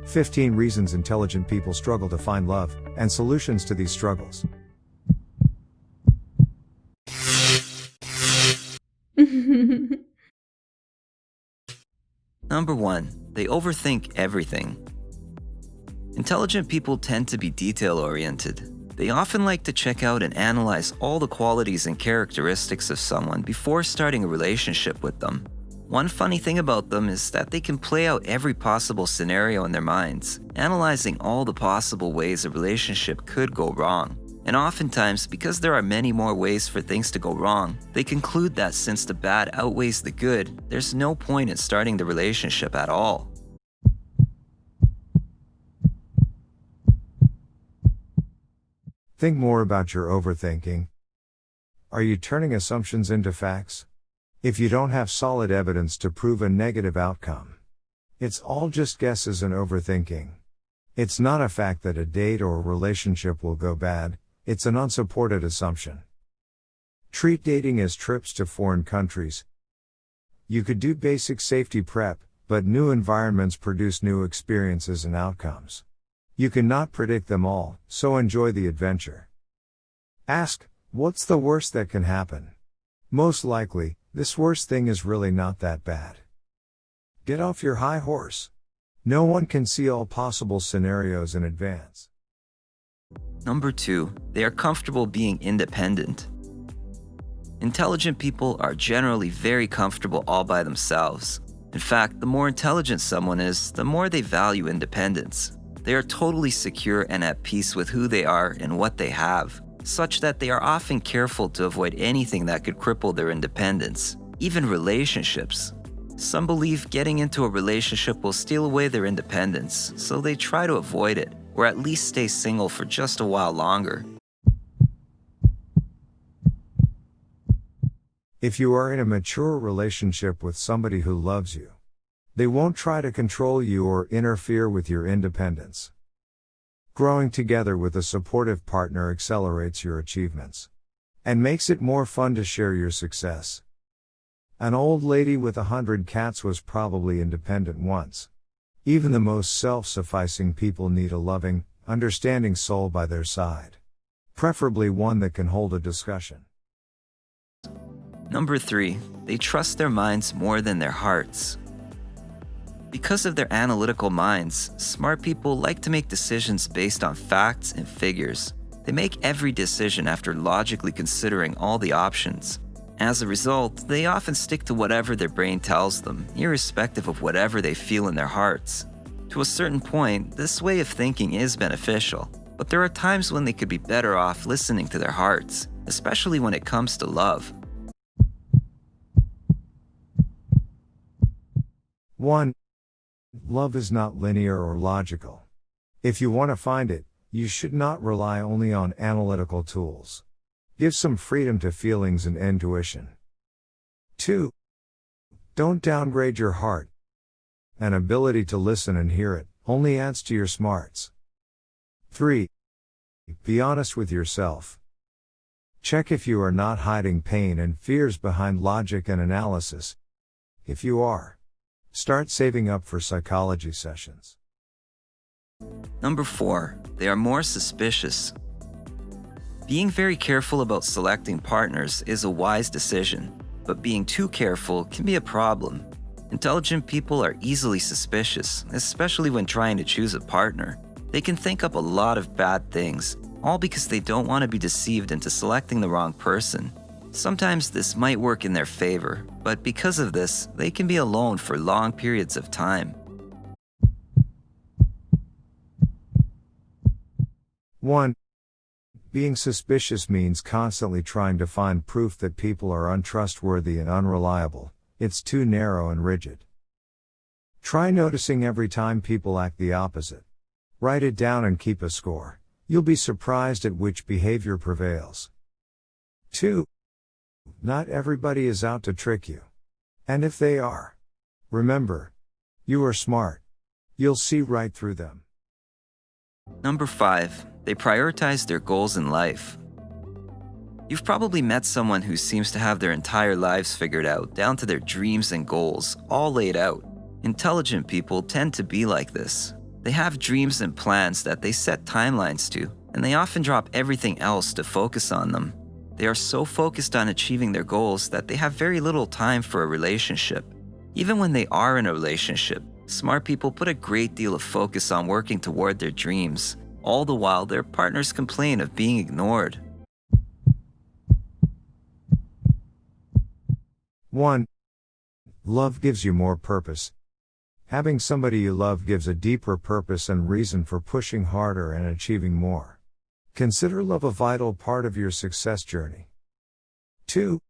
15 reasons intelligent people struggle to find love, and solutions to these struggles. Number 1. They overthink everything. Intelligent people tend to be detail-oriented. They often like to check out and analyze all the qualities and characteristics of someone before starting a relationship with them. One funny thing about them is that they can play out every possible scenario in their minds, analyzing all the possible ways a relationship could go wrong. And oftentimes, because there are many more ways for things to go wrong, they conclude that since the bad outweighs the good, there's no point in starting the relationship at all. Think more about your overthinking. Are you turning assumptions into facts? If you don't have solid evidence to prove a negative outcome, it's all just guesses and overthinking. It's not a fact that a date or a relationship will go bad, it's an unsupported assumption. Treat dating as trips to foreign countries. You could do basic safety prep, but new environments produce new experiences and outcomes. You cannot predict them all, so enjoy the adventure. Ask, what's the worst that can happen? Most likely, this worst thing is really not that bad. Get off your high horse. No one can see all possible scenarios in advance. Number 2. They are comfortable being independent. Intelligent people are generally very comfortable all by themselves. In fact, the more intelligent someone is, the more they value independence. They are totally secure and at peace with who they are and what they have, such that they are often careful to avoid anything that could cripple their independence, even relationships. Some believe getting into a relationship will steal away their independence, so they try to avoid it, or at least stay single for just a while longer. If you are in a mature relationship with somebody who loves you, they won't try to control you or interfere with your independence. Growing together with a supportive partner accelerates your achievements and makes it more fun to share your success. An old lady with 100 cats was probably independent once. Even the most self-sufficing people need a loving, understanding soul by their side. Preferably one that can hold a discussion. Number 3. They trust their minds more than their hearts. Because of their analytical minds, smart people like to make decisions based on facts and figures. They make every decision after logically considering all the options. As a result, they often stick to whatever their brain tells them, irrespective of whatever they feel in their hearts. To a certain point, this way of thinking is beneficial, but there are times when they could be better off listening to their hearts, especially when it comes to love. 1. Love is not linear or logical. If you want to find it, you should not rely only on analytical tools. Give some freedom to feelings and intuition. 2. Don't downgrade your heart. An ability to listen and hear it only adds to your smarts. 3. Be honest with yourself. Check if you are not hiding pain and fears behind logic and analysis. If you are, start saving up for psychology sessions. Number 4. They are more suspicious. Being very careful about selecting partners is a wise decision, but being too careful can be a problem. Intelligent people are easily suspicious, especially when trying to choose a partner. They can think up a lot of bad things, all because they don't want to be deceived into selecting the wrong person. Sometimes this might work in their favor, but because of this, they can be alone for long periods of time. 1. Being suspicious means constantly trying to find proof that people are untrustworthy and unreliable. It's too narrow and rigid. Try noticing every time people act the opposite. Write it down and keep a score. You'll be surprised at which behavior prevails. 2. Not everybody is out to trick you. And if they are, remember, you are smart. You'll see right through them. Number 5. They prioritize their goals in life. You've probably met someone who seems to have their entire lives figured out, down to their dreams and goals, all laid out. Intelligent people tend to be like this. They have dreams and plans that they set timelines to, and they often drop everything else to focus on them. They are so focused on achieving their goals that they have very little time for a relationship. Even when they are in a relationship, smart people put a great deal of focus on working toward their dreams, all the while their partners complain of being ignored. 1. Love gives you more purpose. Having somebody you love gives a deeper purpose and reason for pushing harder and achieving more. Consider love a vital part of your success journey. 2.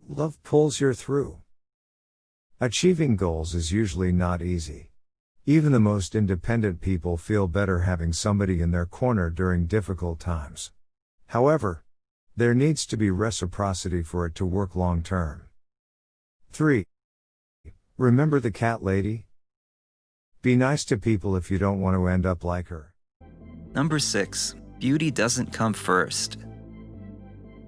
Love pulls you through. Achieving goals is usually not easy. Even the most independent people feel better having somebody in their corner during difficult times. However, there needs to be reciprocity for it to work long term. 3. Remember the cat lady? Be nice to people if you don't want to end up like her. Number 6. Beauty doesn't come first.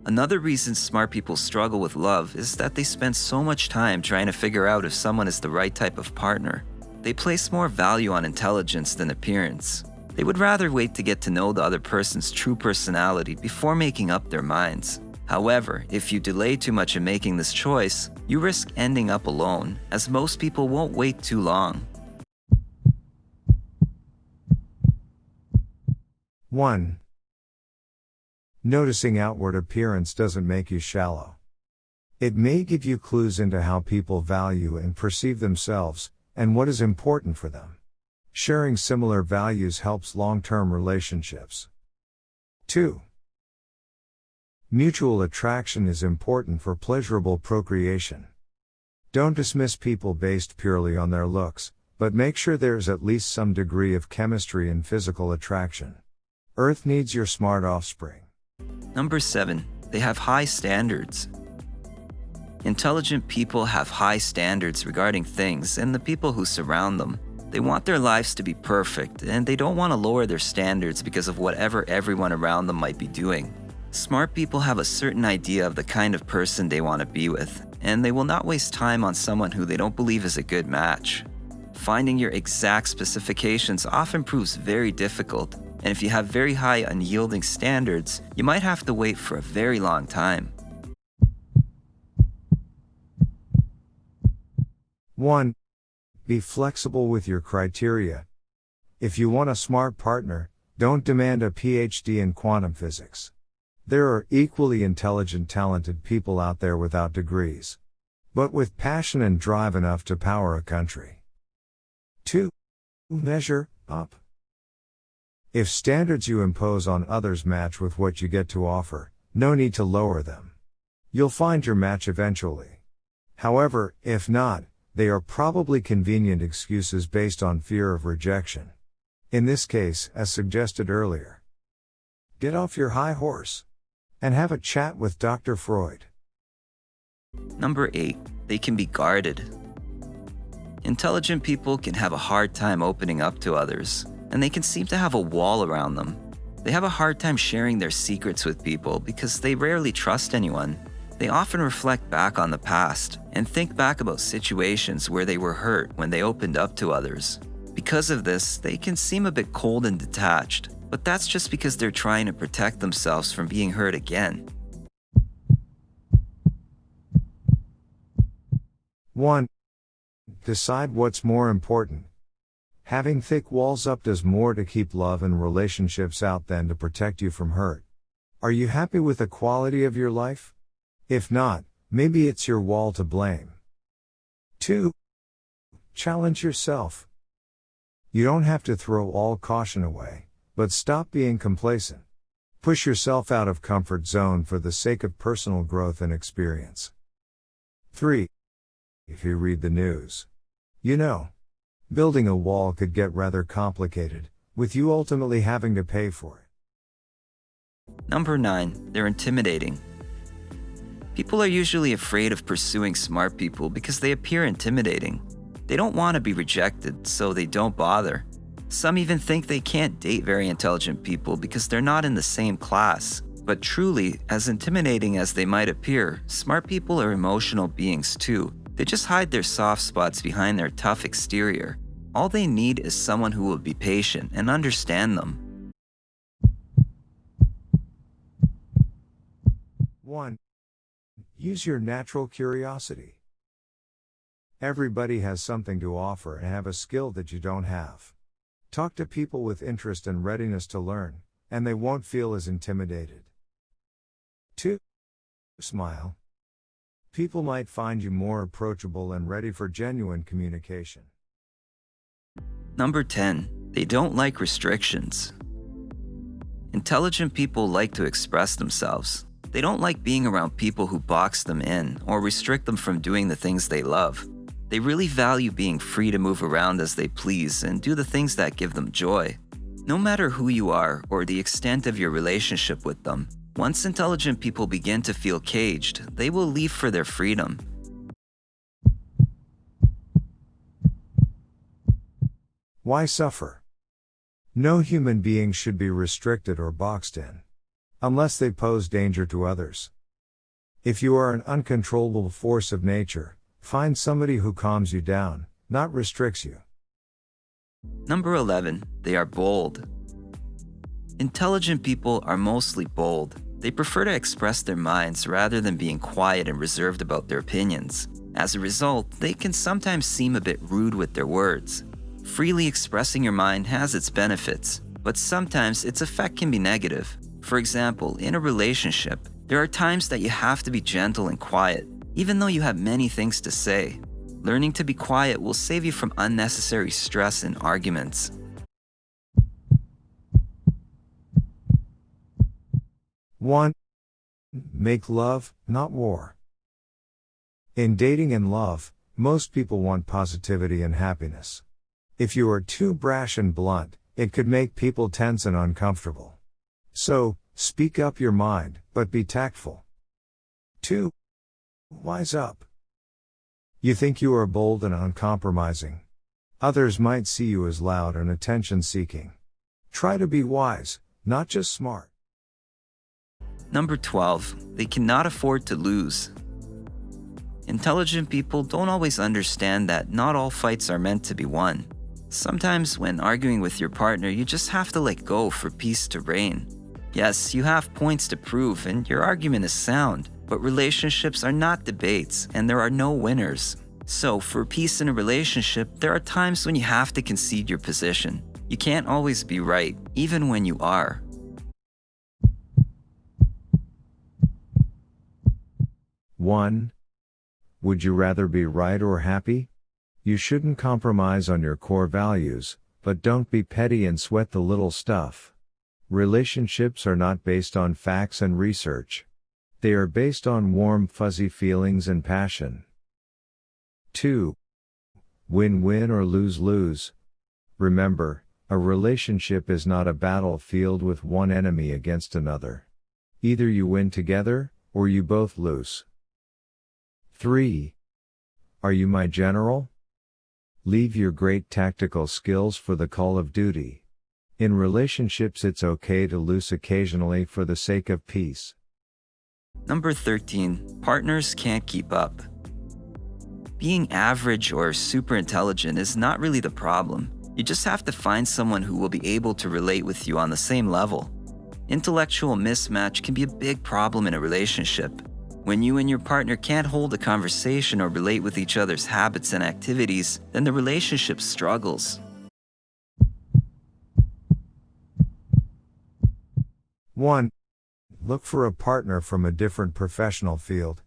Another reason smart people struggle with love is that they spend so much time trying to figure out if someone is the right type of partner. They place more value on intelligence than appearance. They would rather wait to get to know the other person's true personality before making up their minds. However, if you delay too much in making this choice, you risk ending up alone, as most people won't wait too long. 1. Noticing outward appearance doesn't make you shallow. It may give you clues into how people value and perceive themselves, and what is important for them. Sharing similar values helps long-term relationships. 2. Mutual attraction is important for pleasurable procreation. Don't dismiss people based purely on their looks, but make sure there's at least some degree of chemistry and physical attraction. Earth needs your smart offspring. Number 7. They have high standards. Intelligent people have high standards regarding things and the people who surround them. They want their lives to be perfect, and they don't want to lower their standards because of whatever everyone around them might be doing. Smart people have a certain idea of the kind of person they want to be with, and they will not waste time on someone who they don't believe is a good match. Finding your exact specifications often proves very difficult, and if you have very high unyielding standards, you might have to wait for a very long time. 1. Be flexible with your criteria. If you want a smart partner, don't demand a PhD in quantum physics. There are equally intelligent, talented people out there without degrees, but with passion and drive enough to power a country. 2. Measure up. If standards you impose on others match with what you get to offer, no need to lower them. You'll find your match eventually. However, if not, they are probably convenient excuses based on fear of rejection. In this case, as suggested earlier, get off your high horse and have a chat with Dr. Freud. Number 8. They can be guarded. Intelligent people can have a hard time opening up to others, and they can seem to have a wall around them. They have a hard time sharing their secrets with people because they rarely trust anyone. They often reflect back on the past and think back about situations where they were hurt when they opened up to others. Because of this, they can seem a bit cold and detached, but that's just because they're trying to protect themselves from being hurt again. 1. Decide what's more important. Having thick walls up does more to keep love and relationships out than to protect you from hurt. Are you happy with the quality of your life? If not, maybe it's your wall to blame. 2. Challenge yourself. You don't have to throw all caution away, but stop being complacent. Push yourself out of comfort zone for the sake of personal growth and experience. 3. If you read the news, you know, building a wall could get rather complicated, with you ultimately having to pay for it. Number 9. They're intimidating. People are usually afraid of pursuing smart people because they appear intimidating. They don't want to be rejected, so they don't bother. Some even think they can't date very intelligent people because they're not in the same class. But truly, as intimidating as they might appear, smart people are emotional beings too. They just hide their soft spots behind their tough exterior. All they need is someone who will be patient and understand them. 1. Use your natural curiosity. Everybody has something to offer and have a skill that you don't have. Talk to people with interest and readiness to learn, and they won't feel as intimidated. 2. Smile. People might find you more approachable and ready for genuine communication. Number 10. They don't like restrictions. Intelligent people like to express themselves. They don't like being around people who box them in or restrict them from doing the things they love. They really value being free to move around as they please and do the things that give them joy. No matter who you are or the extent of your relationship with them, once intelligent people begin to feel caged, they will leave for their freedom. Why suffer? No human being should be restricted or boxed in, unless they pose danger to others. If you are an uncontrollable force of nature, find somebody who calms you down, not restricts you. Number 11. They are bold. Intelligent people are mostly bold. They prefer to express their minds rather than being quiet and reserved about their opinions. As a result, they can sometimes seem a bit rude with their words. Freely expressing your mind has its benefits, but sometimes its effect can be negative. For example, in a relationship, there are times that you have to be gentle and quiet, even though you have many things to say. Learning to be quiet will save you from unnecessary stress and arguments. 1. Make love, not war. In dating and love, most people want positivity and happiness. If you are too brash and blunt, it could make people tense and uncomfortable. So, speak up your mind, but be tactful. 2. Wise up. You think you are bold and uncompromising. Others might see you as loud and attention-seeking. Try to be wise, not just smart. Number 12. They cannot afford to lose. Intelligent people don't always understand that not all fights are meant to be won. Sometimes when arguing with your partner, you just have to let go for peace to reign. Yes, you have points to prove and your argument is sound, but relationships are not debates and there are no winners. So for peace in a relationship, there are times when you have to concede your position. You can't always be right, even when you are. 1. Would you rather be right or happy? You shouldn't compromise on your core values, but don't be petty and sweat the little stuff. Relationships are not based on facts and research. They are based on warm, fuzzy feelings and passion. 2. Win-win or lose-lose. Remember, a relationship is not a battlefield with one enemy against another. Either you win together, or you both lose. 3. Are you my general? Leave your great tactical skills for the call of duty. In relationships, it's okay to lose occasionally for the sake of peace. Number 13. Partners can't keep up. Being average or super intelligent is not really the problem. You just have to find someone who will be able to relate with you on the same level. Intellectual mismatch can be a big problem in a relationship. When you and your partner can't hold a conversation or relate with each other's habits and activities, then the relationship struggles. 1. Look for a partner from a different professional field.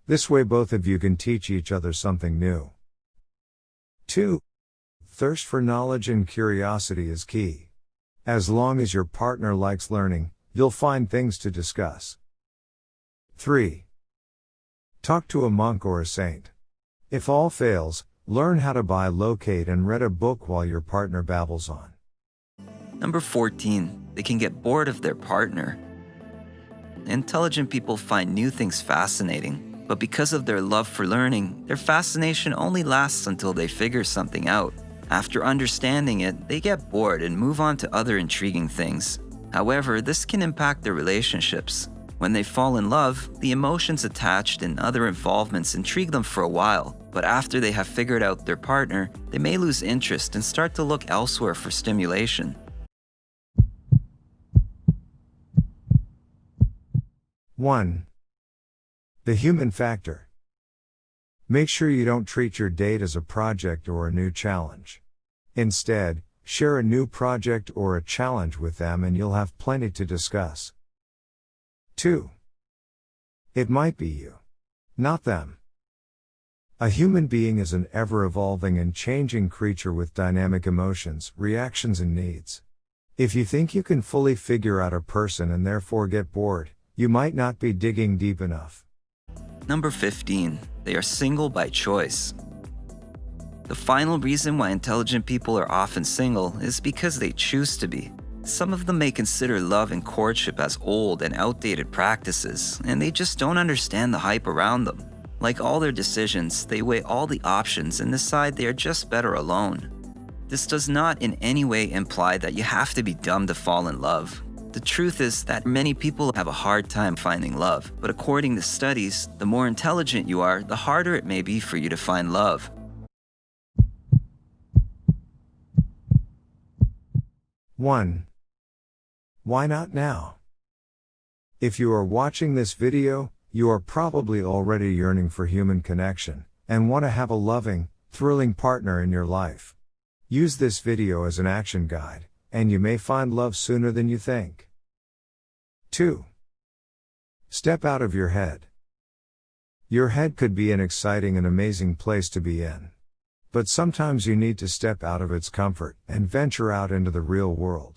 This way both of you can teach each other something new. 2. Thirst for knowledge and curiosity is key. As long as your partner likes learning, you'll find things to discuss. 3. Talk to a monk or a saint. If all fails, learn how to buy, locate, and read a book while your partner babbles on. Number 14. They can get bored of their partner. Intelligent people find new things fascinating, but because of their love for learning, their fascination only lasts until they figure something out. After understanding it, they get bored and move on to other intriguing things. However, this can impact their relationships. When they fall in love, the emotions attached and other involvements intrigue them for a while, but after they have figured out their partner, they may lose interest and start to look elsewhere for stimulation. 1. The human factor. Make sure you don't treat your date as a project or a new challenge. Instead, share a new project or a challenge with them and you'll have plenty to discuss. 2. It might be you, not them. A human being is an ever-evolving and changing creature with dynamic emotions, reactions and needs. If you think you can fully figure out a person and therefore get bored, you might not be digging deep enough. Number 15. They are single by choice. The final reason why intelligent people are often single is because they choose to be. Some of them may consider love and courtship as old and outdated practices, and they just don't understand the hype around them. Like all their decisions, they weigh all the options and decide they are just better alone. This does not in any way imply that you have to be dumb to fall in love. The truth is that many people have a hard time finding love, but according to studies, the more intelligent you are, the harder it may be for you to find love. 1. Why not now? If you are watching this video, you are probably already yearning for human connection, and want to have a loving, thrilling partner in your life. Use this video as an action guide, and you may find love sooner than you think. 2. Step out of your head. Your head could be an exciting and amazing place to be in. But sometimes you need to step out of its comfort and venture out into the real world.